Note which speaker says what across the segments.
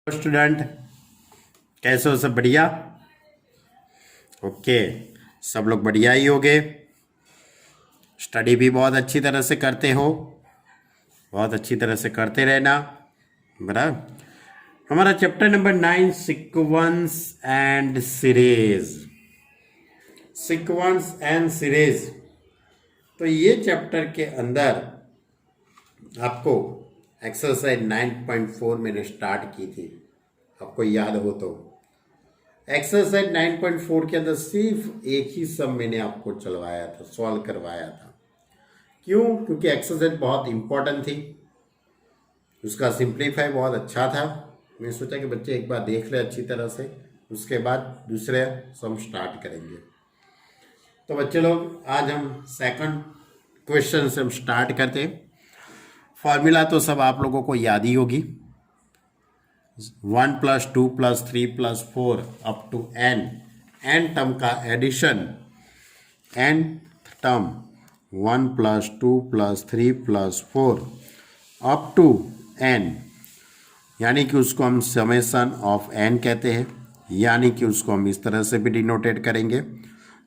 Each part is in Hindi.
Speaker 1: स्टूडेंट, कैसे हो? सब बढ़िया? ओके, सब लोग बढ़िया ही होगे। स्टडी भी बहुत अच्छी तरह से करते हो, बहुत अच्छी तरह से करते रहना। बराबर। हमारा chapter number 9, sequence and series. Sequence and series, तो ये चैप्टर के अंदर आपको एक्सरसाइज 9.4 मैंने स्टार्ट की थी, आपको याद हो तो। एक्सरसाइज 9.4 के अंदर सिर्फ एक ही सम मैंने आपको चलवाया था, सॉल्व करवाया था। क्यों? क्योंकि एक्सरसाइज बहुत इंपॉर्टेंट थी, उसका सिंप्लीफाई बहुत अच्छा था। मैं सोचा कि बच्चे एक बार देख ले अच्छी तरह से, उसके बाद दूसरे सम स्टार्ट करेंगे। तो बच्चे लोग, आज हम सेकंड क्वेश्चन से हम स्टार्ट करते हैं। फॉर्मूला तो सब आप लोगों को याद ही होगी। 1 + 2 + 3 + 4 अप टू n टर्म का addition, n term 1 + 2 + 3 + 4 up to n, यानी कि उसको हम समेशन ऑफ n कहते हैं। यानी कि उसको हम इस तरह से भी डिनोटेट करेंगे,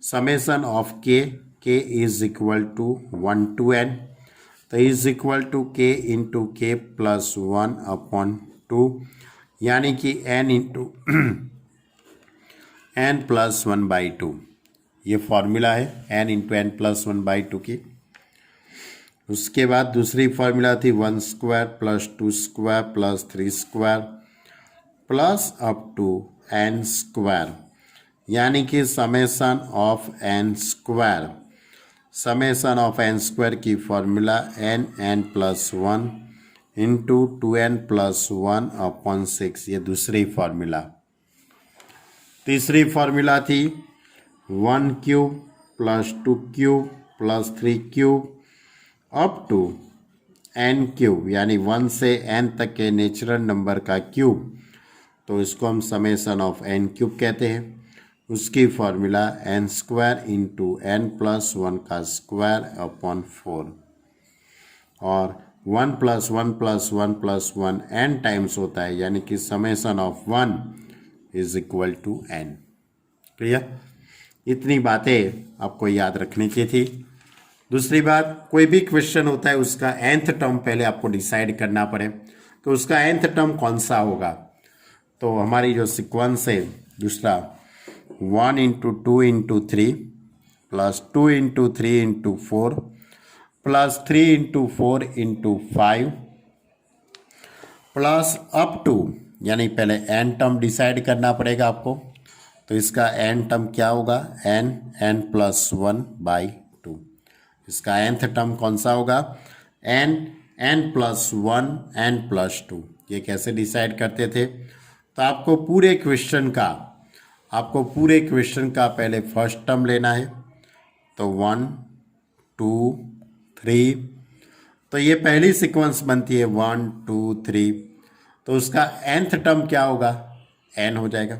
Speaker 1: summation of k is equal to 1 to n, तो is equal to k into k + 1/2, यानी कि n इंटू n + 1/2। ये फॉर्मूला है n इंटू n + 1/2 की। उसके बाद दूसरी फॉर्मूला थी 1² + 2² + 3² प्लस अप टू n², यानी कि summation of n²। Summation of n² की फॉर्मूला n + 1 इंटू 2n + 1/6, ये दूसरी फॉर्मूला। तीसरी फॉर्मूला थी 1³ + 2³ + 3³ अप टू n³, यानी 1 से n तक के नेचुरल नंबर का क्यूब, तो इसको हम समेशन ऑफ n³ कहते हैं। उसकी फॉर्मूला n² इंटू n + 1² / 4, और 1 + 1 + 1 + 1 n टाइम्स होता है, यानी कि summation of 1 is equal to n। Clear? इतनी बातें आपको याद रखनी की थी। दूसरी बात, कोई भी क्वेश्चन होता है उसका nth टर्म पहले आपको डिसाइड करना पड़े कि उसका nth टर्म कौन सा होगा। तो हमारी जो सीक्वेंस है दूसरा 1 × 2 × 3 + 2 × 3 × 4 + 3 × 4 × 5 प्लस अप टू, यानी पहले n टर्म डिसाइड करना पड़ेगा आपको। तो इसका n टर्म क्या होगा? n + 1/2। इसका nth टर्म कौन सा होगा? n + 1 n + 2। ये कैसे डिसाइड करते थे? तो आपको पूरे क्वेश्चन का पहले फर्स्ट टर्म लेना है। तो 1 2 3, तो ये पहली सीक्वेंस बनती है 1 2 3, तो उसका nth टर्म क्या होगा? n हो जाएगा।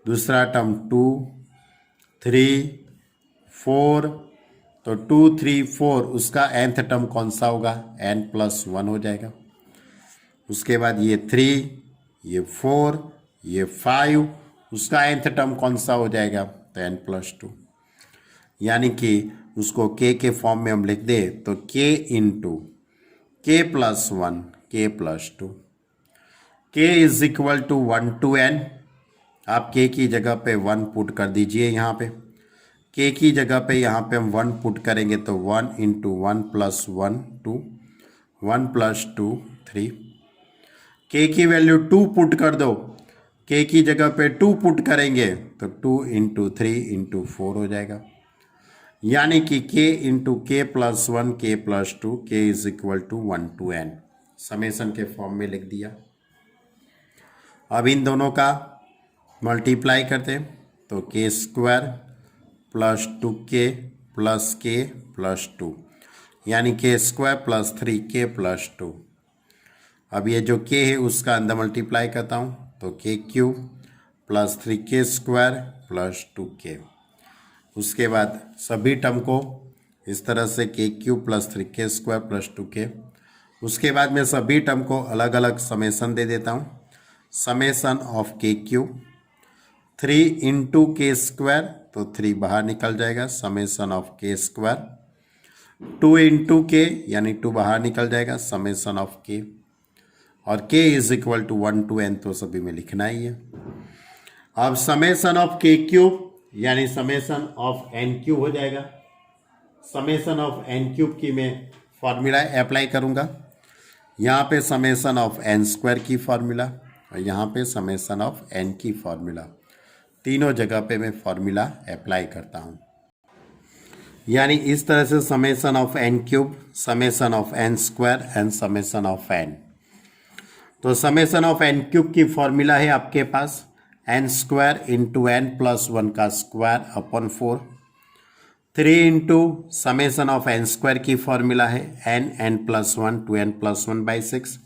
Speaker 1: दूसरा टर्म 2 3 4, तो 2 3 4, उसका nth टर्म कौन सा होगा? n + 1 हो जाएगा। उसके बाद ये 3, ये 4, ये 5, उसका nth टर्म कौन सा हो जाएगा? तो n + 2, यानी कि उसको k के फॉर्म में हम लिख दे तो k into k + 1 k + 2, k is equal to 1 to n। आप k की जगह पे 1 पुट कर दीजिए। यहाँ पे k की जगह पे यहाँ पे हम 1 पुट करेंगे तो 1 × 1 + 1 2, 1 + 2 3। k की वैल्यू 2 पुट कर दो, k की जगह पे 2 पुट करेंगे तो 2 × 3 × 4 हो जाएगा, यानी कि k into k + 1 k + 2, k is equal to 1 to n। Summation के फॉर्म में लिख दिया। अब इन दोनों का मल्टीप्लाई करते हैं तो k² + 2k + k + 2, यानी k² + 3k + 2। अब ये जो k है उसका अंदर मल्टीप्लाई करता हूँ तो k³ + 3k² + 2k। उसके बाद सभी टर्म को इस तरह से k³ + 3k² + 2k। उसके बाद मैं सभी टर्म को अलग अलग समेशन दे देता हूँ। Summation of k cube, 3 into k square, तो 3 बाहर निकल जाएगा, summation of k square, 2 into के यानी 2 बाहर निकल जाएगा, समेसन ऑफ के, और k is equal to 1 to n, तो सभी में लिखना ही है। अब समेसन ऑफ के क्यूब यानी समेसन ऑफ एन क्यूब हो जाएगा। समेसन ऑफ एन क्यूब की मैं फॉर्मूला अप्लाई करूंगा, यहाँ पे समेसन ऑफ एन स्क्वायर की फॉर्मूला और यहाँ पे समेसन ऑफ एन की फॉर्मूला, तीनों जगह पे मैं फॉर्मूला अप्लाई करता हूँ। यानी इस तरह से summation of n cube, summation of n square and summation of n. तो समेसन ऑफ एन क्यूब की फॉर्मूला है आपके पास n square into n plus 1 का square upon 4, 3 into summation of n square की फॉर्मूला है n plus 1 two n plus 1 by 6,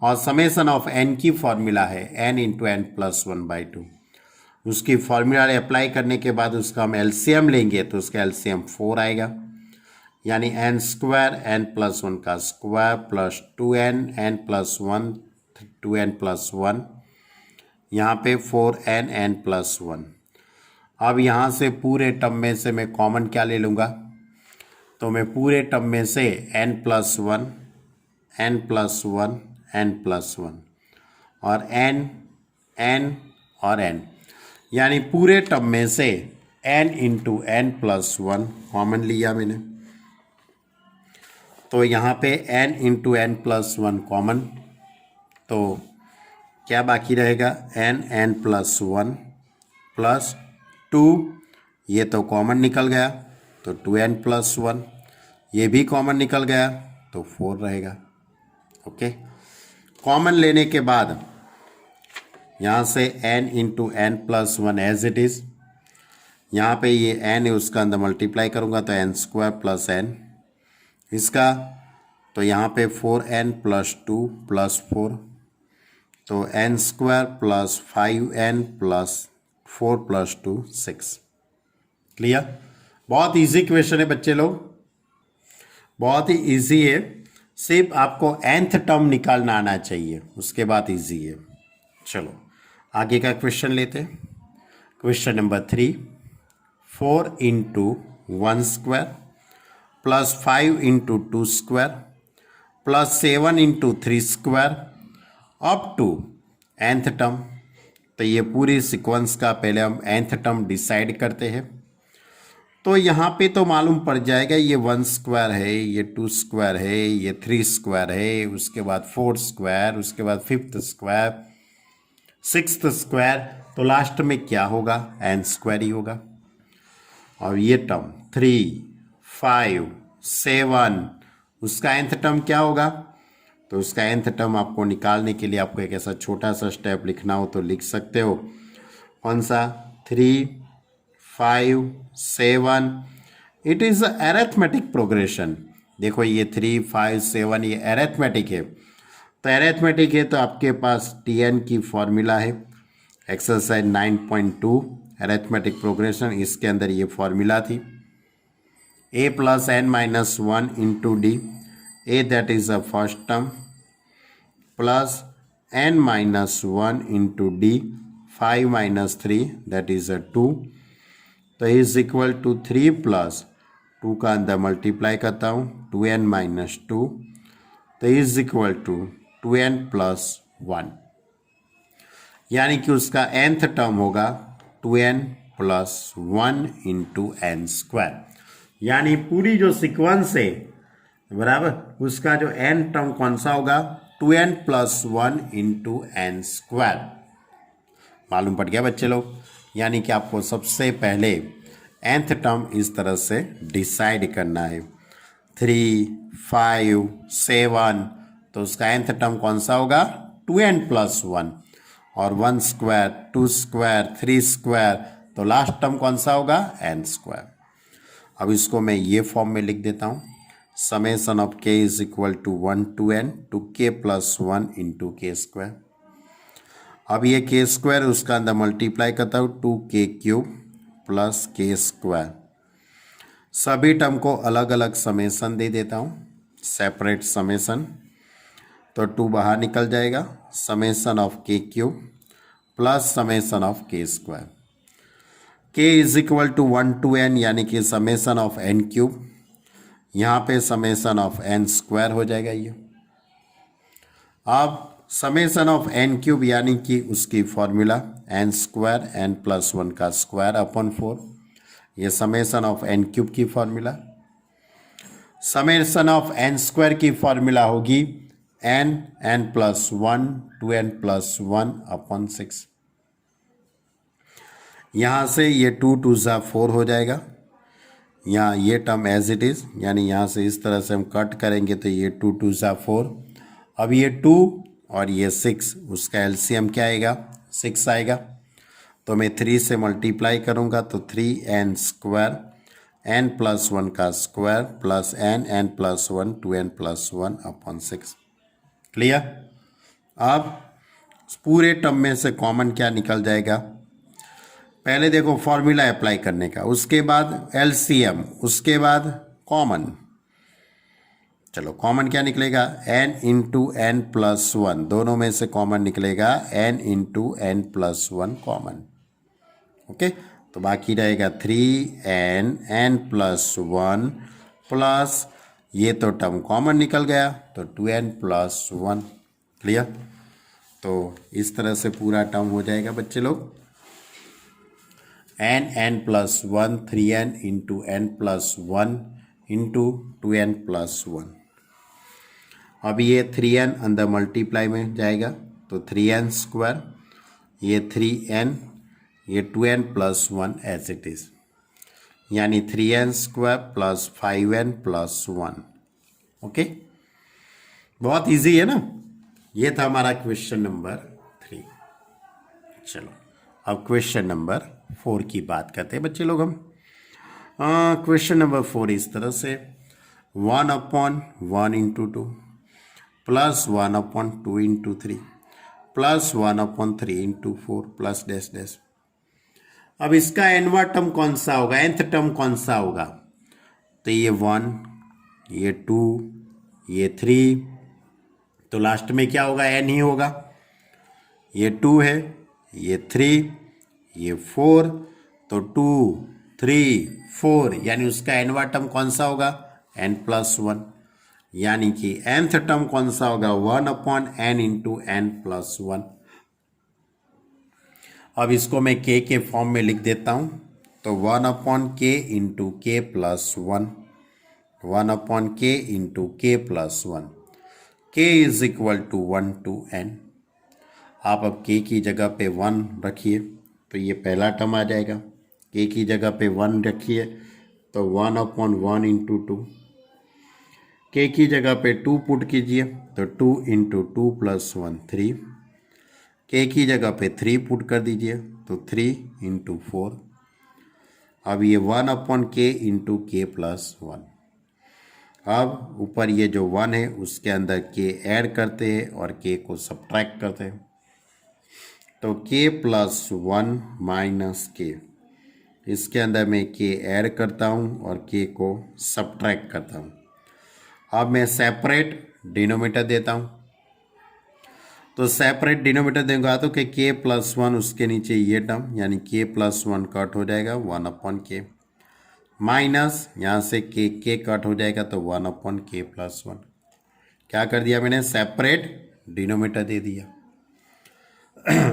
Speaker 1: और समेसन ऑफ एन की फॉर्मूला है n into n plus 1 by 2। उसकी फॉर्मूला अप्लाई करने के बाद उसका हम एलसीएम लेंगे तो उसका एलसीएम 4 आएगा, यानी एन स्क्वायर एन प्लस 1 का square plus 2n n plus 1 2n plus 1, यहाँ पे 4n एन प्लस 1। अब यहाँ से पूरे टर्म में से मैं कॉमन क्या ले लूँगा, तो मैं पूरे टर्म में से n plus 1 n plus 1 n plus 1 और n और n, यानी पूरे टर्म में से n into n plus 1 common लिया मैंने, तो यहाँ पे n into n plus 1 common, तो क्या बाकी रहेगा n प्लस 1 प्लस 2, ये तो कॉमन निकल गया तो 2n प्लस 1, ये भी कॉमन निकल गया तो 4 रहेगा। ओके, कॉमन लेने के बाद यहाँ से n into n plus 1 as it is, यहाँ पे ये n है उसका अंदर मल्टीप्लाई करूँगा तो n स्क्वायर प्लस n इसका, तो यहाँ पे 4n प्लस 2 प्लस 4, तो n square plus 5n plus 4 plus 2 6। Clear? बहुत इजी क्वेश्चन है बच्चे लोग, बहुत ही इजी है, सिर्फ आपको nth टर्म निकालना आना चाहिए, उसके बाद इजी है। चलो आगे का क्वेश्चन लेते हैं। Question number 3, 4 into 1 square plus 5 into 2 square plus 7 into 3 square up to nth term. तो ये पूरी सीक्वेंस का पहले हम nth टर्म डिसाइड करते हैं। तो यहाँ पे तो मालूम पड़ जाएगा ये 1 स्क्वायर है, ये 2 स्क्वायर है, ये 3 स्क्वायर है, उसके बाद 4 स्क्वायर, उसके बाद 5th स्क्वायर, 6th स्क्वायर, तो लास्ट में क्या होगा n स्क्वायर ही होगा। और ये टर्म 3, 5, 7, उसका nth टर्म क्या होगा, तो उसका nth टर्म आपको निकालने के लिए आपको एक ऐसा छोटा सा स्टेप लिखना हो तो लिख सकते हो। कौन सा? 3, 5, 7, इट इज़ अरिथमेटिक प्रोग्रेशन। देखो ये 3, 5, 7 ये अरिथमेटिक है, तो अरिथमेटिक है तो आपके पास Tn की फॉर्मूला है, एक्सरसाइज 9.2 अरिथमेटिक प्रोग्रेशन, इसके अंदर ये फॉर्मूला थी a plus n minus 1 into d, a that is the first term plus n minus 1 into d, 5 minus 3 that is a 2, तो is equal to 3 plus 2 का अंदर मल्टीप्लाई करता हूँ 2n minus 2, तो is equal to 2n plus 1, यानी कि उसका nth टर्म होगा 2n plus 1 into n square. यानी पूरी जो सीक्वेंस है बराबर, उसका जो n टर्म कौन सा होगा 2n plus 1 into N square. मालूम पड़ गया बच्चे लोग, यानी कि आपको सबसे पहले nth टर्म इस तरह से डिसाइड करना है। 3, 5, 7, तो उसका nth टर्म कौन सा होगा 2n प्लस 1, और 1 स्क्वायर, 2 स्क्वायर, 3 स्क्वायर, तो लास्ट टर्म कौन सा होगा n स्क्वायर। अब इसको मैं ये फॉर्म में लिख देता हूँ, summation of k is equal to 1 to n two k plus 1 into k square. अब ये k स्क्वायर उसका अंदर मल्टीप्लाई करता हूँ 2k cube plus k square. सभी टर्म को अलग अलग समेसन दे देता हूँ, सेपरेट समेसन। तो 2 बाहर निकल जाएगा, summation of k cube plus summation of k square. K is equal to 1 to n यानी कि समेसन ऑफ एन क्यूब, यहाँ पे समेसन ऑफ एन स्क्वायर हो जाएगा ये। अब समेसन ऑफ एन क्यूब यानी कि उसकी formula n square n plus 1 का स्क्वायर अपॉन 4, ये समेसन ऑफ एन क्यूब की formula. Summation of n square की फॉर्मूला होगी n n plus 1 two n plus 1 upon 6। यहाँ से ये 2 2 ज़ा 4 हो जाएगा, यहाँ ये टर्म एज इट इज़, यानी यहाँ से इस तरह से हम कट करेंगे तो ये 2 2 ज़ा 4। अब ये 2 और ये 6, उसका एलसीएम क्या आएगा, 6 आएगा। तो मैं 3 से मल्टीप्लाई करूँगा तो 3n स्क्वायर n प्लस 1 का square plus n plus 1 2n plus 1 upon 6। Clear. अब पूरे टर्म में से कॉमन क्या निकल जाएगा, पहले देखो फॉर्मूला अप्लाई करने का, उसके बाद एलसीएम, उसके बाद कॉमन। चलो कॉमन क्या निकलेगा, n इंटू एन प्लस 1, दोनों में से कॉमन निकलेगा n into n plus 1 common. Okay, तो बाकी रहेगा 3n n प्लस 1 प्लस ये तो टर्म कॉमन निकल गया तो 2n प्लस 1। क्लियर। तो इस तरह से पूरा टर्म हो जाएगा बच्चे लोग, n plus 1 3n into n plus 1 into 2n plus 1। अब ये 3n अंदर मल्टीप्लाई में जाएगा तो 3n स्क्वायर, ये 3n, ये 2n plus 1 as it is, यानी 3n square plus 5n plus 1। Okay, बहुत इजी है ना। ये था हमारा क्वेश्चन नंबर 3। चलो अब क्वेश्चन नंबर 4 की बात करते हैं बच्चे लोग हम। क्वेश्चन नंबर 4 इस तरह से 1/1 into 2 plus 1/2 into 3 plus 1/3 into 4 plus dash dash. अब इसका एनवा टर्म कौन सा होगा, nth टर्म कौन सा होगा, तो ये 1, ये 2, ये 3, तो लास्ट में क्या होगा, n ही होगा। ये 2 है, ये 3, ये 4, तो 2 3 4, यानी उसका एनवा टर्म कौन सा होगा, n प्लस 1, यानी कि nth टर्म कौन सा होगा, 1/n इंटू एन प्लस 1। अब इसको मैं k के फॉर्म में लिख देता हूँ, तो 1/k into k plus 1, 1/k into k plus 1, k is equal to 1 to n। आप अब k की जगह पे 1 रखिए तो ये पहला टर्म आ जाएगा, k की जगह पे 1 रखिए तो 1/1 इंटू 2, k की जगह पे 2 पुट कीजिए तो 2 इंटू 2 प्लस 1 3, k की जगह पे 3 पुट कर दीजिए तो 3 इंटू 4। अब ये 1/k इंटू के प्लस 1। अब ऊपर ये जो 1 है उसके अंदर k ऐड करते हैं और k को सब्ट्रैक्ट करते हैं, तो k प्लस 1 माइनस k, इसके अंदर मैं k ऐड करता हूँ और k को सब्ट्रैक्ट करता हूँ। अब मैं सेपरेट डिनोमिनेटर देता हूँ, तो सेपरेट डिनोमिनेटर देंगे तो कि k प्लस 1 उसके नीचे ये टर्म, यानी k प्लस 1 कट हो जाएगा 1/k, माइनस यहाँ से k कट हो जाएगा तो 1/k प्लस 1। क्या कर दिया मैंने, सेपरेट डिनोमिनेटर दे दिया।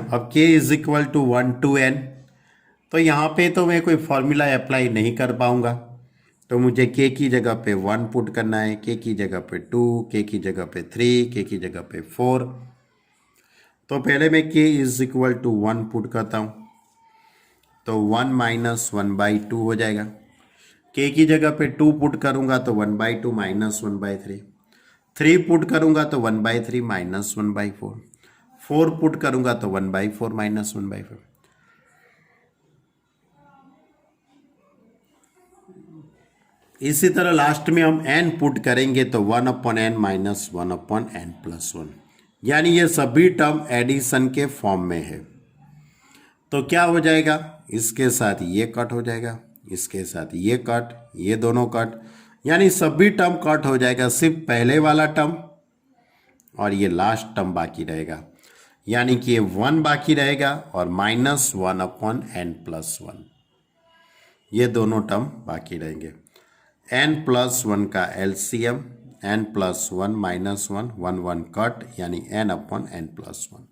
Speaker 1: अब k is equal to 1 to n, तो यहाँ पे तो मैं कोई फॉर्मूला अप्लाई नहीं कर पाऊँगा, तो मुझे k की जगह पे 1 पुट करना है, k की जगह पे 2, k की जगह पे 3, k की जगह पे 4। तो पहले मैं k is equal to 1 put करता हूँ, तो 1 माइनस 1/2 हो जाएगा। k की जगह पे 2 पुट करूँगा तो 1/2 माइनस 1/3, 3 पुट करूँगा तो 1/3 माइनस 1/4, 4 पुट करूँगा तो 1/4 माइनस 1/4। इसी तरह लास्ट में हम n पुट करेंगे तो 1/n माइनस 1/n प्लस 1, यानी ये सभी टर्म एडिशन के फॉर्म में है। तो क्या हो जाएगा, इसके साथ ये कट हो जाएगा, इसके साथ ये कट, ये दोनों कट, यानी सभी टर्म कट हो जाएगा, सिर्फ पहले वाला टर्म और ये लास्ट टर्म बाकी रहेगा, यानी कि ये 1 बाकी रहेगा और -1/n+1, ये दोनों टर्म बाकी रहेंगे। n+1 का एलसीएम n+1 -1 1 कट, यानी n/n+1।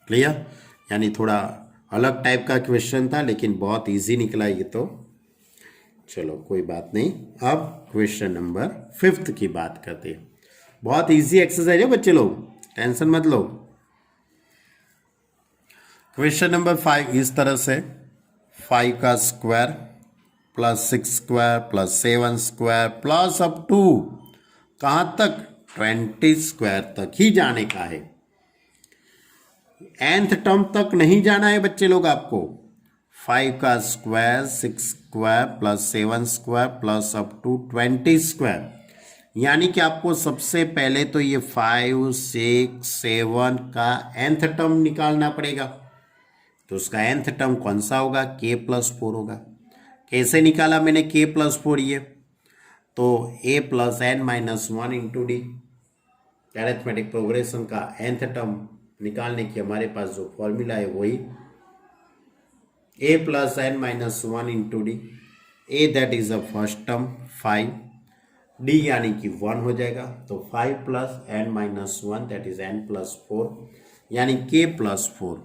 Speaker 1: क्लियर? यानी थोड़ा अलग टाइप का क्वेश्चन था लेकिन बहुत इजी निकला ये तो। चलो कोई बात नहीं। अब क्वेश्चन नंबर 5 की बात करते हैं। बहुत इजी एक्सरसाइज है बच्चे लोग, टेंशन मत लो। क्वेश्चन नंबर 5 इस तरह से, 5 का square plus 6 square plus 7 square plus up to कहां तक, 20 स्क्वायर तक ही जाने का है। nth टर्म तक नहीं जाना है बच्चे लोग आपको। 5 का square 6 square plus 7 square plus up to 20 square, यानी कि आपको सबसे पहले तो ये 5 6 7 का nth टर्म निकालना पड़ेगा। तो उसका nth टर्म कौन सा होगा, k+4 होगा। कैसे निकाला मैंने k+4, ये तो a + n-1 into D, arithmetic progression का nth टर्म निकालने की हमारे पास जो फॉर्मूला है वही a + n-1 into d. a that is a first term 5, d यानी कि 1 हो जाएगा, तो 5 + n-1 दैट इज n+4, यानी k+4,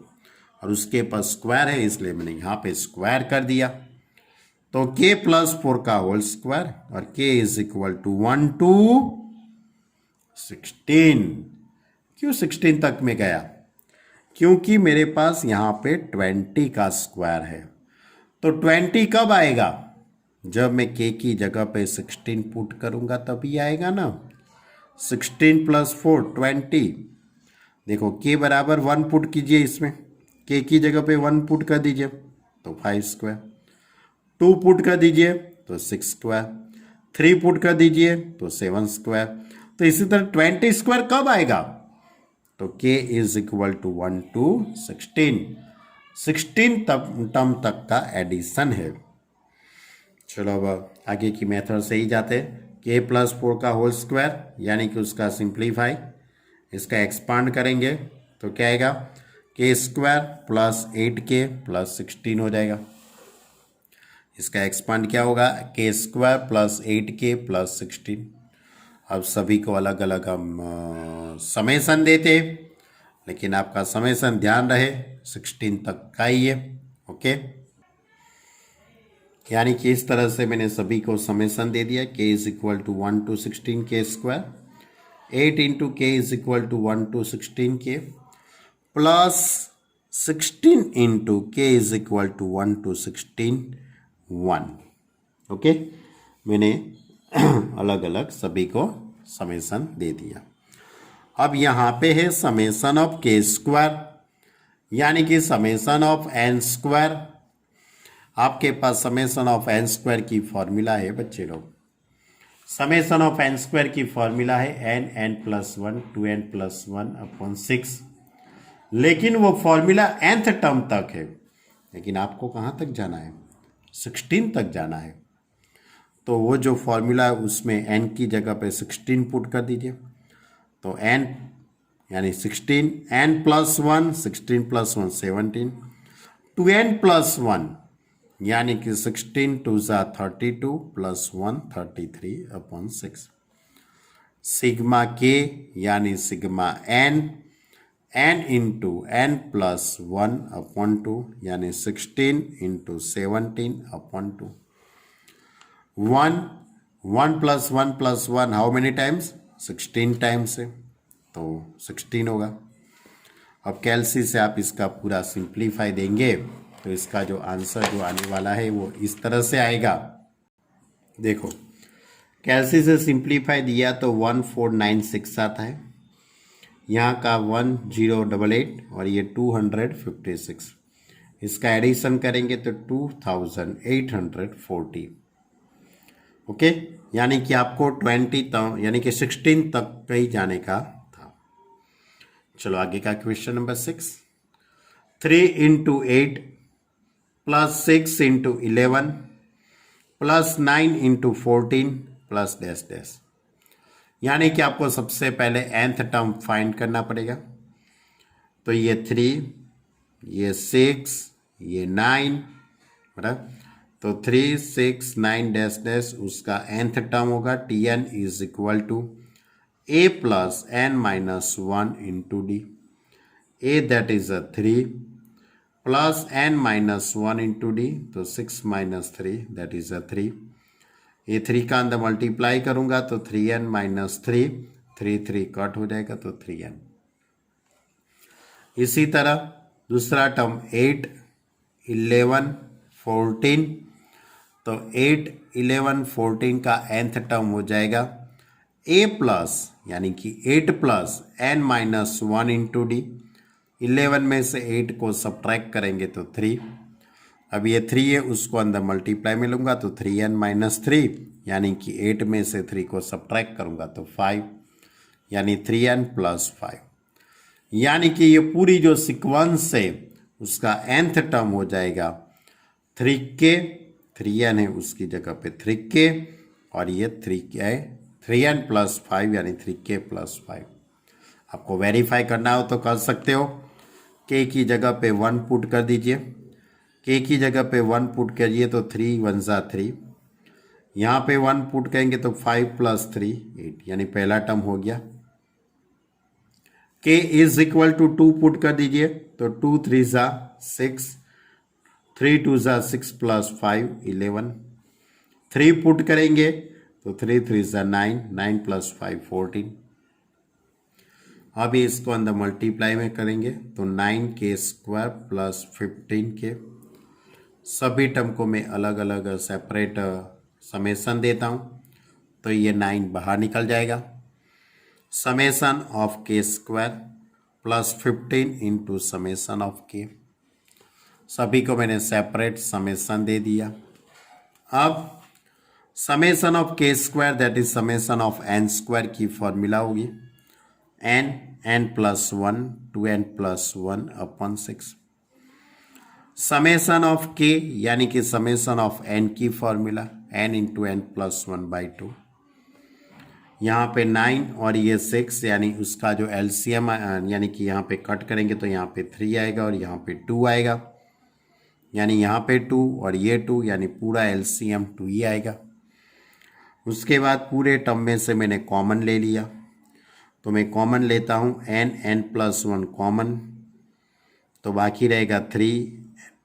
Speaker 1: और उसके पास स्क्वायर है इसलिए मैंने यहाँ पे स्क्वायर कर दिया। तो k+4 का होल स्क्वायर और k = 1 to 16। क्यों 16 तक में गया, क्योंकि मेरे पास यहाँ पे 20 का स्क्वायर है। तो 20 कब आएगा, जब मैं k की जगह पे 16 पुट करूंगा तभी आएगा ना। 16 + 4 20। देखो k बराबर 1 पुट कीजिए, इसमें k की जगह पे 1 पुट कर दीजिए तो 5 स्क्वायर, 2 पुट कर दीजिए तो 6 स्क्वायर, 3 पुट कर दीजिए तो 7 स्क्वायर। तो इसी तरह 20 स्क्वायर कब आएगा, तो k = 1 to 16, 16 टर्म तक का एडिशन है। चलो अब आगे की मेथड से ही जाते। k+4 का होल स्क्वायर यानी कि उसका सिंप्लीफाई, इसका एक्सपांड करेंगे तो क्या आएगा, k² + 8k + 16 हो जाएगा। इसका एक्सपांड क्या होगा, k² + 8k + 16। अब सभी को अलग अलग हम समेसन देते, लेकिन आपका समेसन ध्यान रहे 16 तक का ही है। ओके, यानी कि इस तरह से मैंने सभी को समेसन दे दिया। k = 1 to 16k², 8 × k = 1 to 16k plus 16 × k = 1 to 16 1। Okay, मैंने अलग अलग सभी को समेसन दे दिया। अब यहाँ पे है समेसन ऑफ k², यानी कि समेसन ऑफ n²। आपके पास समेसन ऑफ n² की फॉर्मूला है बच्चे लोग, समेसन ऑफ n² की फॉर्मूला है n+1 2n+1/6, लेकिन वो फॉर्मूला nth टर्म तक है, लेकिन आपको कहाँ तक जाना है, 16 तक जाना है। तो वो जो फॉर्मूला है उसमें n की जगह पे 16 पुट कर दीजिए, तो n यानी 16, n+1 16 + 1 17, 2n+1 यानी कि 16 2 = 32 + 1 33/6। सिग्मा k यानी सिग्मा n, n × n+1/2 यानी 16 × 17/2। 1 + 1 + 1 हाउ मेनी टाइम्स, 16 टाइम्स है, तो 16 होगा। अब कैलसी से आप इसका पूरा सिंप्लीफाई देंगे तो इसका जो आंसर जो आने वाला है वो इस तरह से आएगा। देखो, कैलसी से सिंप्लीफाई दिया तो 1496 आता है, यहाँ का 1088 और ये 256, इसका एडिशन करेंगे तो 2840। ओके, यानी कि आपको 20 तक यानी कि 16 तक कहीं जाने का था। चलो आगे का क्वेश्चन नंबर 6। 3 × 8 + 6 × 11 + 9 × 14 + dash dash. यानी कि आपको सबसे पहले nth टर्म फाइंड करना पड़ेगा। तो ये 3, ये 6, ये 9, बराबर। तो 3, 6, 9 डैश डैश उसका nth टर्म होगा Tn is equal to a plus n minus 1 into d. a that is a 3 plus n minus 1 into d, तो 6 माइनस 3 दैट इज अ 3। ये 3 का अंदर मल्टीप्लाई करूंगा तो 3n माइनस 3, 3 कट हो जाएगा तो 3n। इसी तरह दूसरा टर्म 8, 11, 14, तो 8, 11, 14 का nth टर्म हो जाएगा a प्लस यानी कि 8 plus n minus 1 into D. 11 में से 8 को सब्ट्रैक्ट करेंगे तो 3। अब ये 3 है उसको अंदर मल्टीप्लाई में लूँगा तो 3n माइनस 3, यानी कि 8 में से 3 को सब्ट्रैक्ट करूँगा तो 5, यानी 3n प्लस 5। यानी कि ये पूरी जो सीक्वेंस है उसका nth टर्म हो जाएगा 3k, 3n है उसकी जगह पे 3k, और ये 3k है 3n प्लस 5 यानी 3k प्लस 5। आपको वेरीफाई करना हो तो कर सकते हो। k की जगह पे 1 पुट कर दीजिए, k की जगह पे 1 पुट करिए तो 3 1 जा 3, यहाँ पे 1 पुट करेंगे तो 5 प्लस 3 8, यानी पहला टर्म हो गया। k is equal to 2 put कर दीजिए तो 2 3 जा 6, 3 2 जा 6 प्लस 5 11, 3 पुट करेंगे तो 3 3 जा 9, 9 प्लस 5 14। अभी इसको अंदर मल्टीप्लाई में करेंगे तो 9k स्क्वायर प्लस 15k। सभी टर्म को मैं अलग अलग सेपरेट समेसन देता हूँ तो ये 9 बाहर निकल जाएगा। Summation of k square plus 15 into summation of k, सभी को मैंने सेपरेट समेसन दे दिया। अब summation of k square that is summation of n square की फॉर्मूला होगी n plus 1 2n plus 1 upon 6। Summation of k यानी कि समेसन ऑफ n की formula n into n plus 1 by 2। यहाँ पे 9 और ये 6 यानी उसका जो एलसीएम यानी कि यहाँ पे कट करेंगे तो यहाँ पे 3 आएगा और यहाँ पे 2 आएगा, यानी यहाँ पे 2 और ये 2 यानी पूरा एलसीएम 2 ही आएगा। उसके बाद पूरे टर्म में से मैंने कॉमन ले लिया तो मैं कॉमन लेता हूँ n प्लस 1 कॉमन, तो बाकी रहेगा 3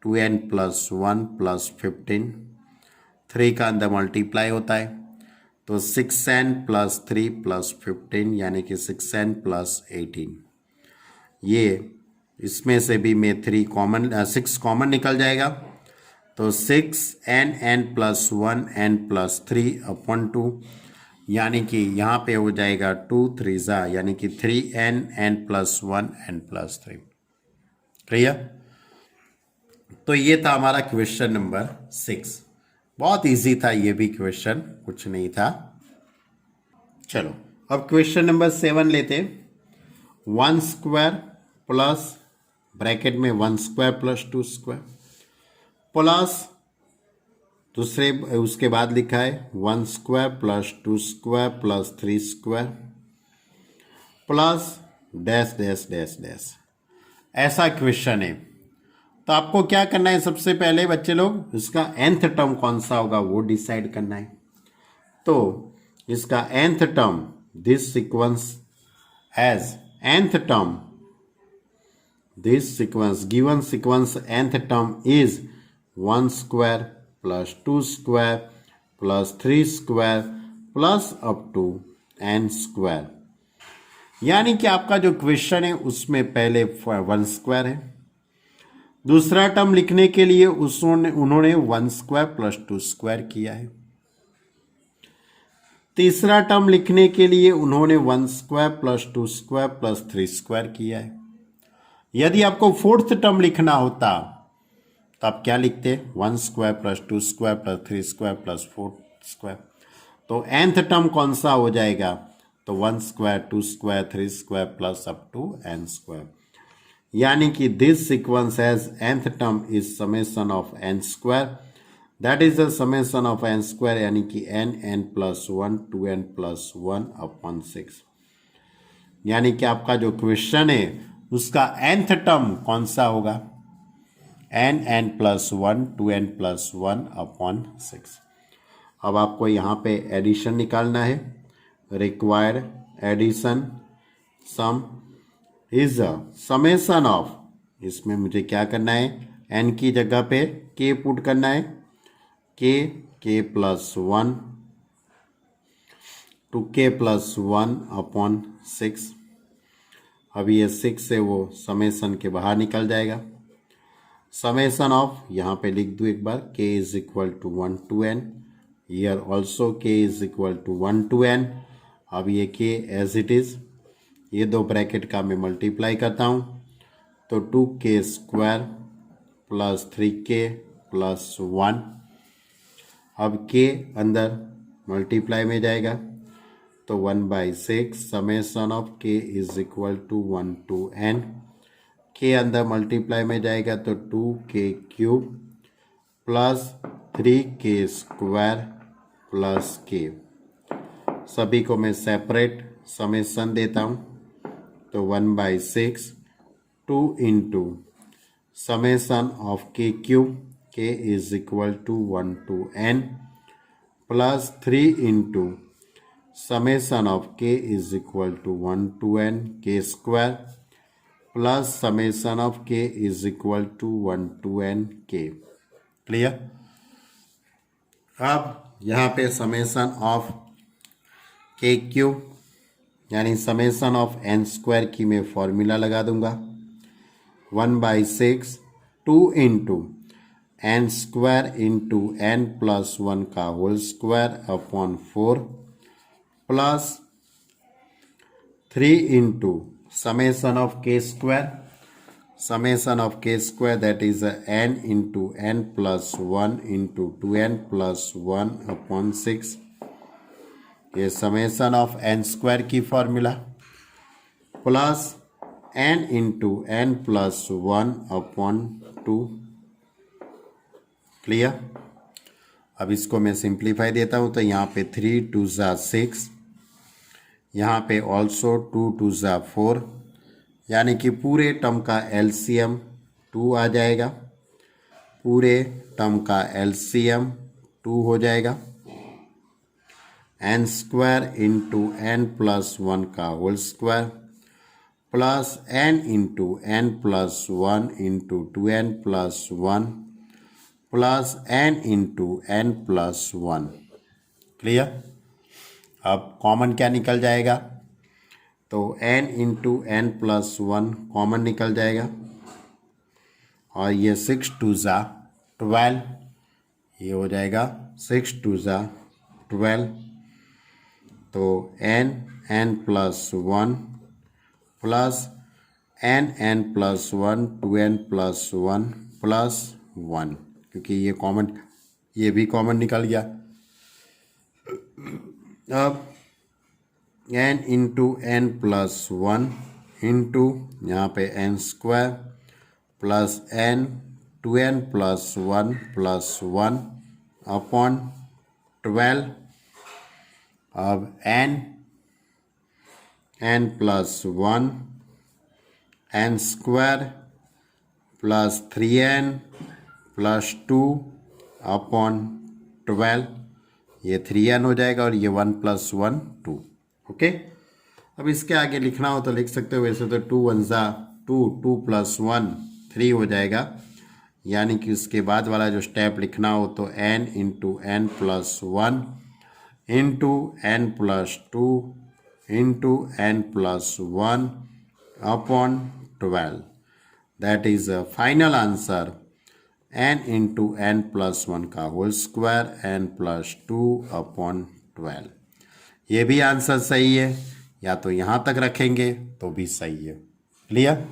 Speaker 1: 2n प्लस 1 प्लस 15, 3 का अंदर मल्टीप्लाई होता है तो 6n प्लस 3 प्लस 15 यानी कि 6n प्लस 18। ये इसमें से भी मैं 6 कॉमन निकल जाएगा तो 6n plus 1 n plus 3 upon 2, यानी कि यहाँ पे हो जाएगा 2 3 जा यानी कि 3n plus 1 n plus 3। Clear? तो ये था हमारा क्वेश्चन नंबर 6। बहुत इजी था ये भी क्वेश्चन, कुछ नहीं था। चलो अब क्वेश्चन नंबर 7 लेते हैं। 1 स्क्वायर प्लस ब्रैकेट में 1 स्क्वायर प्लस 2 स्क्वायर प्लस दूसरे उसके बाद लिखा है 1 square plus 2 square plus 3 square plus dash dash dash dash. ऐसा क्वेश्चन है तो आपको क्या करना है, सबसे पहले बच्चे लोग इसका nth टर्म कौन सा होगा वो डिसाइड करना है। तो इसका nth term this sequence as nth term this sequence given sequence nth term is 1 square plus 2 square plus 3 square plus up to n square. यानी कि आपका जो क्वेश्चन है उसमें पहले 1 स्क्वायर है, दूसरा टर्म लिखने के लिए उन्होंने 1 स्क्वायर प्लस 2 स्क्वायर किया है, तीसरा टर्म लिखने के लिए उन्होंने 1 square plus 2 square plus 3 square किया है। यदि आपको फोर्थ टर्म लिखना होता तो आप क्या लिखते, 1 square plus 2 square plus 3 square plus 4 square. तो nth टर्म कौन सा हो जाएगा, तो 1 square 2 square 3 square plus up to n square. यानी कि this sequence has nth term is summation of n square that is the summation of n square, यानी कि n plus one two n plus one upon 6। यानी कि आपका जो क्वेश्चन है उसका nth टर्म कौन सा होगा, n plus one two n plus one upon 6। अब आपको यहाँ पे एडिशन निकालना है। Required addition sum is the summation of, इसमें मुझे क्या करना है, एन की जगह पे के पुट करना है, के प्लस वन टू के प्लस वन अपॉन 6। अब ये 6 से वो समेशन के बाहर निकल जाएगा। समेशन ऑफ, यहाँ पे लिख दूँ एक बार, k is equal to 1 to n, here also k is equal to 1 to n। अब ये k एज इट इज, ये दो ब्रैकेट का मैं मल्टीप्लाई करता हूँ, तो 2k square plus 3k plus 1। अब k अंदर मल्टीप्लाई में जाएगा, तो 1/6 summation of k is equal to 1 to n। k अंदर मल्टीप्लाई में जाएगा तो 2k cube plus 3k square plus k। सभी को मैं सेपरेट समेशन देता हूँ, तो 1/6 2 into summation of k cube, k is equal to 1 to n plus 3 into summation of k is equal to 1 to n k square plus summation of k is equal to 1 to n k। Clear. अब यहाँ पे समेशन ऑफ k क्यूब यानी समेशन ऑफ n स्क्वायर की मैं फॉर्मूला लगा दूंगा, 1/6 2 into n square into n plus 1 का whole square upon 4 plus 3 into summation of k square, summation of k square that is n into n plus 1 into 2n plus 1 upon 6। ये समेशन ऑफ n स्क्वायर की formula plus n into n plus 1 upon 2। Clear. अब इसको मैं सिंप्लीफाई देता हूँ, तो यहाँ पे 3 2 ज़ा 6, यहाँ पे ऑल्सो 2 2 ज़ा 4, यानी कि पूरे टर्म का एलसीएम 2 आ जाएगा, पूरे टर्म का एलसीएम 2 हो जाएगा। n square into n plus 1 का whole square plus n into n plus 1 into 2n plus 1 plus n into n plus 1। Clear. अब कॉमन क्या निकल जाएगा, तो n into n plus 1 common निकल जाएगा, और ये 6 2 ज़ा 12, ये हो जाएगा 6 2 ज़ा 12। तो n plus 1 plus n plus 1 2n plus 1 plus 1, क्योंकि ये कॉमन, ये भी कॉमन निकल गया। अब n into n plus 1 into यहाँ पे n square plus n 2n plus 1 plus 1 upon 12। अब n plus 1 n square plus 3n plus 2 upon 12, ये 3n हो जाएगा और ये 1 प्लस 1 2। ओके। अब इसके आगे लिखना हो तो लिख सकते हो, वैसे तो 2 1 ज़ा 2, 2 प्लस 1 3 हो जाएगा, यानी कि उसके बाद वाला जो स्टेप लिखना हो तो n into n plus 1 into n plus 2 into n plus 1 upon 12, that is a final answer n into n plus 1 का whole square n plus 2 upon 12। ये भी आंसर सही है, या तो यहाँ तक रखेंगे तो भी सही है। क्लियर।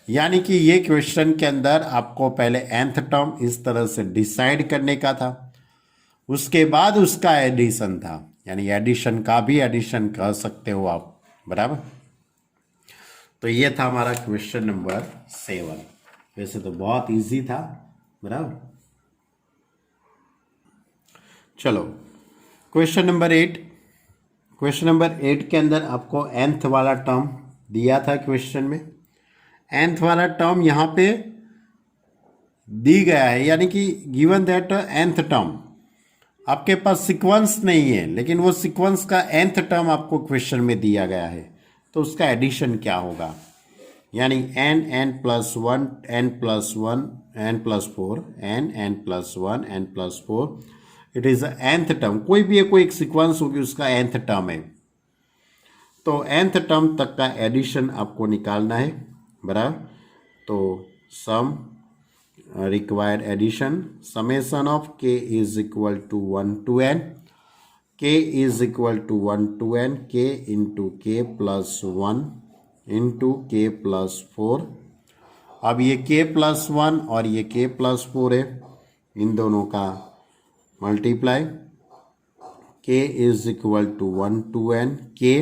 Speaker 1: यानी कि ये क्वेश्चन के अंदर आपको पहले nth टर्म इस तरह से डिसाइड करने का था, उसके बाद उसका एडिशन था, यानी एडिशन का भी एडिशन कह सकते हो आप, बराबर। तो ये था हमारा क्वेश्चन नंबर 7। वैसे तो बहुत इजी था, बराबर। चलो क्वेश्चन नंबर 8। क्वेश्चन नंबर 8 के अंदर आपको nth वाला टर्म दिया था क्वेश्चन में। nth वाला टर्म यहाँ पे दी गया है, यानी कि गिवन दैट nth टर्म आपके पास सीक्वेंस नहीं है, लेकिन वो सीक्वेंस का nth टर्म आपको क्वेश्चन में दिया गया है, तो उसका एडिशन क्या होगा। यानी n+1 n+1 n+4 n+1 n+4 it is nth term. कोई भी कोई एक सीक्वेंस होगी उसका nth टर्म है, तो nth टर्म तक का एडिशन आपको निकालना है बराबर। तो सम required addition summation of k is equal to 1 to n, k is equal to 1 to n, k into k plus 1 into k plus 4। अब ये k plus 1 और ये k plus 4 है, इन दोनों का multiply, k is equal to 1 to n k,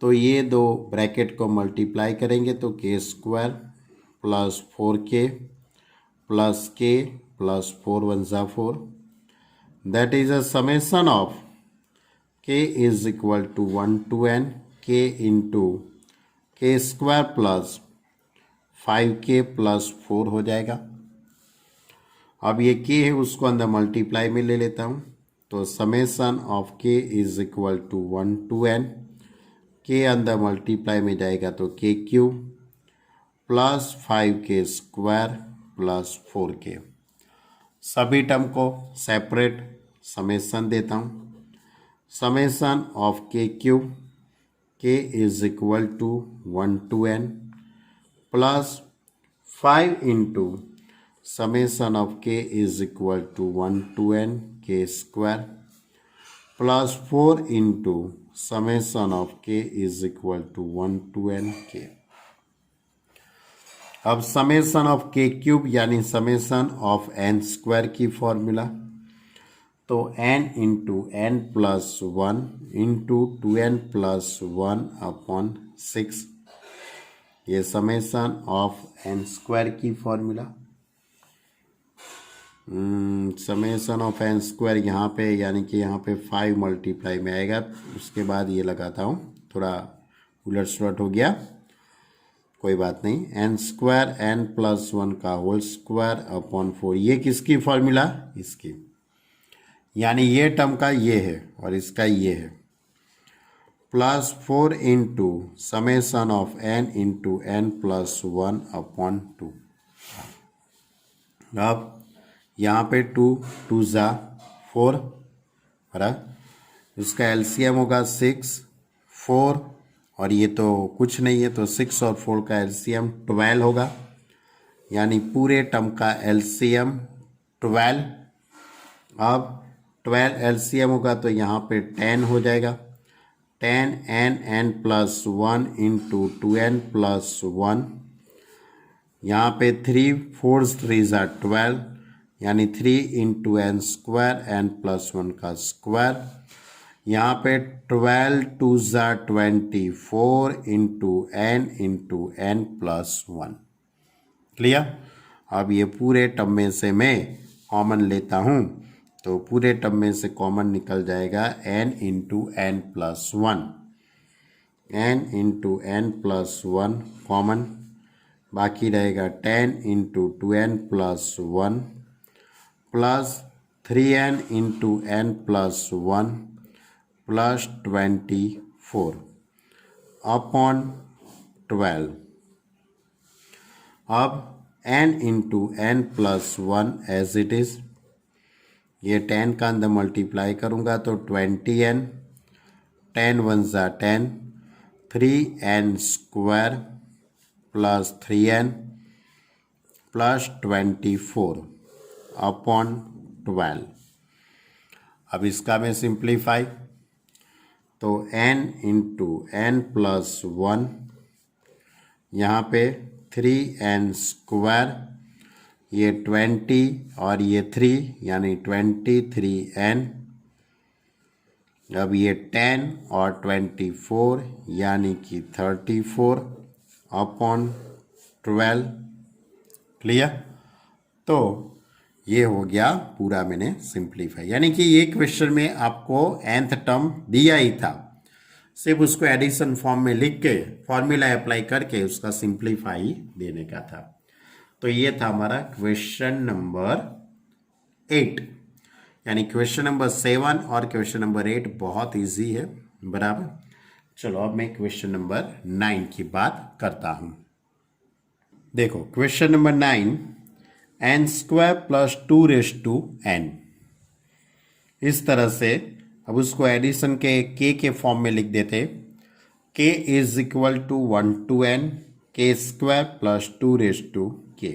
Speaker 1: तो ये दो ब्रैकेट को मल्टीप्लाई करेंगे तो k square plus 4k plus k plus 4 1 जा 4, that is a summation of k is equal to 1 to n k into k square plus 5k plus 4 हो जाएगा। अब ये k है उसको अंदर मल्टीप्लाई में ले लेता हूँ, तो summation of k is equal to 1 to n, k अंदर मल्टीप्लाई में जाएगा तो k cube plus 5k square plus 4k। सभी टर्म को सेपरेट समेशन देता हूँ, summation of k cube k is equal to 1 to n plus 5 into summation of k is equal to 1 to n k square plus 4 into summation of k is equal to 1 to n k। अब समेशन ऑफ k क्यूब यानी समेशन ऑफ n स्क्वायर की फॉर्मूला, तो n into n plus 1 into 2n plus 1 upon 6, ये समेशन ऑफ n स्क्वायर की formula. Summation of n square यहाँ पे, यानी कि यहाँ पे 5 मल्टीप्लाई में आएगा, उसके बाद ये लगाता हूँ, थोड़ा उलट सुलट हो गया, कोई बात नहीं। n स्क्वायर n प्लस 1 का होल स्क्वायर अपॉन 4, ये किसकी फॉर्मूला, इसकी, यानी ये टर्म का ये है और इसका ये है, plus 4 into summation of n into n plus 1 upon 2। अब यहाँ पे 2 2 जा 4 बराबर, इसका एलसीएम होगा 6 4, और ये तो कुछ नहीं है, तो 6 और 4 का एलसीएम 12 होगा, यानी पूरे टर्म का एलसीएम 12। अब 12 एलसीएम होगा तो यहाँ पे 10 हो जाएगा, 10 n plus 1 into 2n plus 1, यहाँ पे 3 4 3 ज़ा 12, यानी 3 into n square n plus 1 का स्क्वायर, यहाँ पे 12 2 ज़ा 24 इंटू n प्लस 1। क्लियर। अब ये पूरे टर्म में से मैं कॉमन लेता हूँ, तो पूरे टर्म में से कॉमन निकल जाएगा n into n plus 1, n into n plus 1 common, बाकी रहेगा 10 into 2n plus 1 plus 3n into n plus 1 plus 24 upon 12। अब n into n plus 1 as it is, ये 10 का अंदर मल्टीप्लाई करूँगा तो 20n, 10 1 ज़ा 10, 3n square plus 3n plus 24 upon 12। अब इसका मैं सिंप्लीफाई, तो n इंटू n प्लस 1, यहाँ पे 3n स्क्वायर, ये 20 और ये 3 यानी 23n, अब ये 10 और 24 यानी कि 34 अपॉन 12। क्लियर। तो ये हो गया पूरा मैंने सिंप्लीफाई, यानी कि ये क्वेश्चन में आपको nth टर्म दिया ही था, सिर्फ उसको एडिशन फॉर्म में लिख के फॉर्मूला अप्लाई करके उसका सिंप्लीफाई देने का था। तो ये था हमारा क्वेश्चन नंबर 8, यानी क्वेश्चन नंबर 7 और क्वेश्चन नंबर 8 बहुत इजी है, बराबर। चलो अब मैं क्वेश्चन नंबर 9 की बात करता हूं। देखो question number 9, n square plus 2 raise to n, इस तरह से अब उसको एडिशन के k फॉर्म में लिख देते। k is equal to 1 to n k square plus 2 raise to k,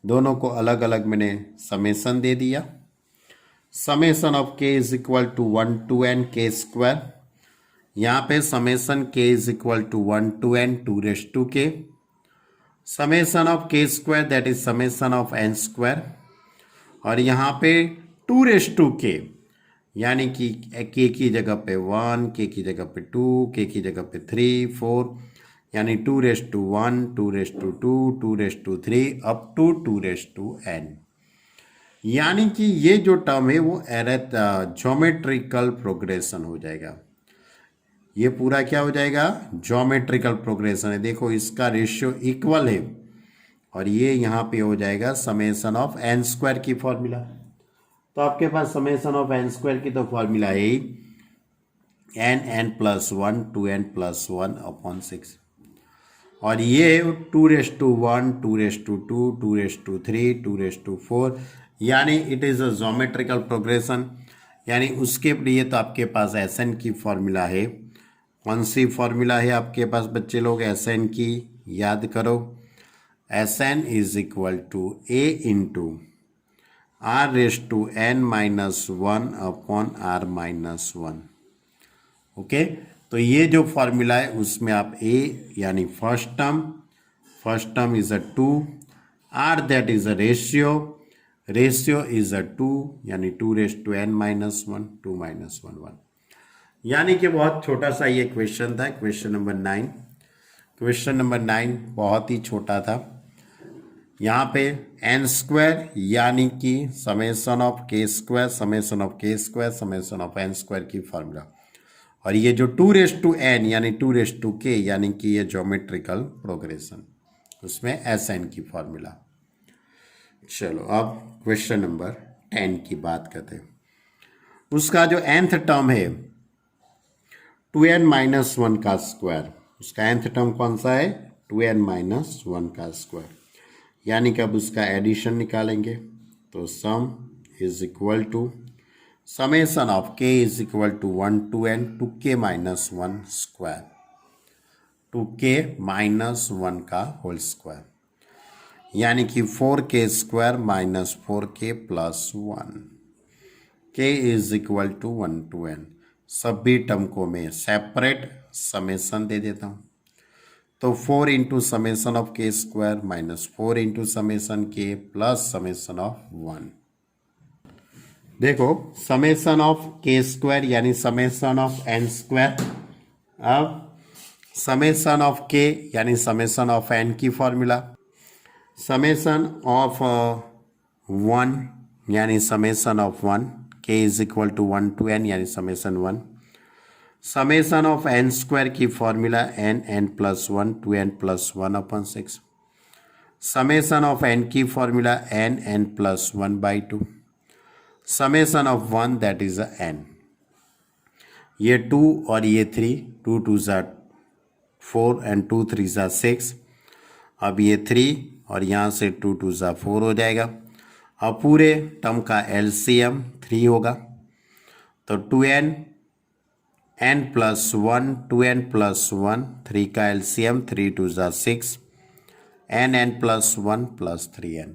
Speaker 1: दोनों को अलग अलग मैंने समेसन दे दिया। Summation of k is equal to 1 to n k square, यहाँ पे summation k is equal to 1 to n 2 raise to k, summation of k square that is summation of n square, और यहाँ पे 2 रेस टू k, यानी कि k की जगह पे 1, k की जगह पे 2, k की जगह पे 3, 4, यानी 2 raise to 1, 2 raise to 2, 2 raise to 3 up to 2 raise to n, यानी कि ये जो टर्म है वो ज्योमेट्रिकल प्रोग्रेशन हो जाएगा। ये पूरा क्या हो जाएगा, ज्योमेट्रिकल प्रोग्रेशन है। देखो इसका रेशियो इक्वल है, और ये यहाँ पे हो जाएगा समेसन ऑफ n स्क्वायर की फॉर्मूला। तो आपके पास समेसन ऑफ n स्क्वायर की तो फॉर्मूला है n plus 1 2n plus 1 upon 6, और ये 2 raise to 1, 2 raise to 2, 2 raise to 3, 2 raise to 4, यानी it is a geometrical progression. यानी उसके लिए तो आपके पास Sn की फॉर्मूला है। कौन सी फॉर्मूला है आपके पास बच्चे लोग Sn की, याद करो। Sn is equal to a into r raise to n minus 1 upon r minus 1। Okay, तो ये जो फॉर्मूला है उसमें आप a यानी first term is a 2, r that is a ratio is a 2, यानी 2 raise to n minus 1, 2 minus 1 1, यानी कि बहुत छोटा सा ये क्वेश्चन था, क्वेश्चन नंबर 9। क्वेश्चन नंबर 9 बहुत ही छोटा था। यहाँ पे n स्क्वायर यानी कि summation of k square, summation of k square, summation of n square की फॉर्मूला, और ये जो 2 रेस टू n यानी 2 रेस टू k, यानी कि ये ज्योमेट्रिकल प्रोग्रेशन, उसमें Sn की फॉर्मूला। चलो अब क्वेश्चन नंबर 10 की बात करते हैं। उसका जो nth टर्म है 2n माइनस 1 का स्क्वायर, उसका nth टर्म कौन सा है, 2n माइनस 1 का स्क्वायर, यानी कि अब उसका एडिशन निकालेंगे। तो sum is equal to summation of k is equal to 1 to n 2k minus 1 square, 2k minus 1 का होल स्क्वायर, यानी कि 4k square minus 4k plus 1, k is equal to 1 to n। सभी टर्म को मैं सेपरेट समेसन दे देता हूँ। तो 4 into summation of k square minus 4 into summation k plus summation of 1। देखो समेसन ऑफ k स्क्वायर यानी समेसन ऑफ n स्क्वायर, अब समेसन ऑफ k यानी समेसन ऑफ n की फॉर्मूला, समेसन ऑफ 1 यानी summation of 1, k is equal to 1 to n यानी summation 1, summation of n square की formula n plus 1 2n plus 1 upon 6, summation of n की formula n plus 1 by 2, summation of 1 that is n, ये 2 और ये 3, 2 2 ज़ा 4 एंड 2 3 ज़ा 6, अब ये 3 और यहाँ से 2 2 ज़ा 4 हो जाएगा। अब पूरे टर्म का एलसीएम 3 होगा, तो 2n n plus 1 2n plus 1, 3 का एलसीएम 3 2 ज़ा 6, n प्लस 1 प्लस 3n।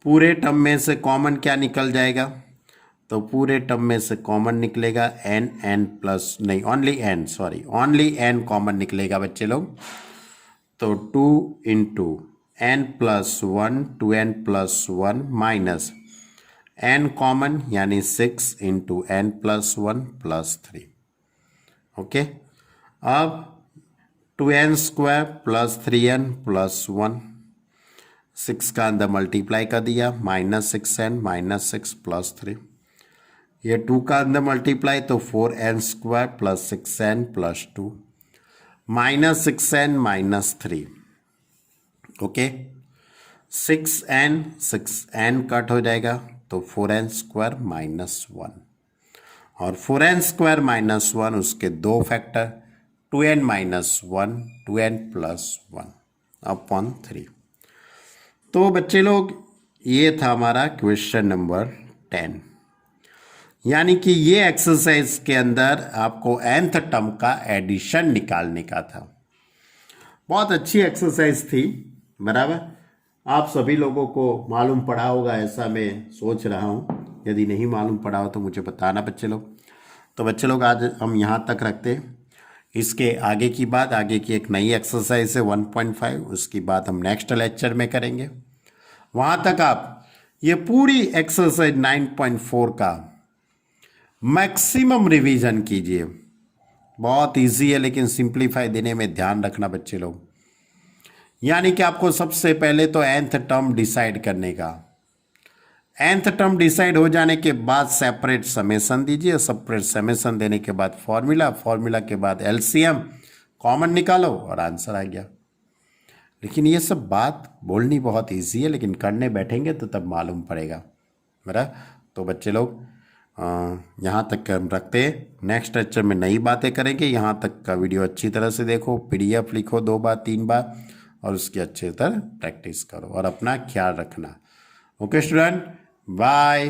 Speaker 1: पूरे टर्म में से कॉमन क्या निकल जाएगा, तो पूरे टर्म में से कॉमन निकलेगा n प्लस नहीं ओनली n कॉमन निकलेगा बच्चे लोग। तो 2 into n plus 1 2n plus 1 minus n common यानी 6 into n plus 1 plus 3। Okay, अब 2n square plus 3n plus 1 6 का अंदर मल्टीप्लाई कर दिया, -6n -6 + 3, ये 2 का अंदर मल्टीप्लाई तो 4n² + 6n + 2 -6n -3, okay. 6n cut हो जाएगा तो 4n² -1, और 4n² -1 उसके दो फैक्टर 2n - 1 2n + 1 अपॉन 3। तो बच्चे लोग ये था हमारा क्वेश्चन नंबर 10, यानी कि ये एक्सरसाइज के अंदर आपको nth टर्म का एडिशन निकालने का था। बहुत अच्छी एक्सरसाइज थी, बराबर। आप सभी लोगों को मालूम पड़ा होगा ऐसा मैं सोच रहा हूँ, यदि नहीं मालूम पड़ा हो तो मुझे बताना बच्चे लोग। तो बच्चे लोग आज हम यहाँ तक रखते हैं, इसके आगे की बात, आगे की एक नई एक्सरसाइज है 1.5, उसकी बात हम नेक्स्ट लेक्चर में करेंगे। वहाँ तक आप ये पूरी एक्सरसाइज 9.4 का मैक्सिमम रिवीजन कीजिए। बहुत इजी है, लेकिन सिंप्लीफाई देने में ध्यान रखना बच्चे लोग। यानी कि आपको सबसे पहले तो nth टर्म डिसाइड करने का, nth टर्म डिसाइड हो जाने के बाद सेपरेट समेशन दीजिए, सेपरेट समेशन देने के बाद फॉर्मूला के बाद एलसीएम कॉमन निकालो और आंसर आ गया। लेकिन ये सब बात बोलनी बहुत इजी है, लेकिन करने बैठेंगे तो तब मालूम पड़ेगा, बराबर। तो बच्चे लोग यहाँ तक हम रखते हैं, नेक्स्ट लेक्चर में नई बातें करेंगे। यहाँ तक का वीडियो अच्छी तरह से देखो, PDF लिखो 2 बार 3 बार, और उसकी अच्छी तरह प्रैक्टिस करो और अपना ख्याल रखना। Okay student, bye.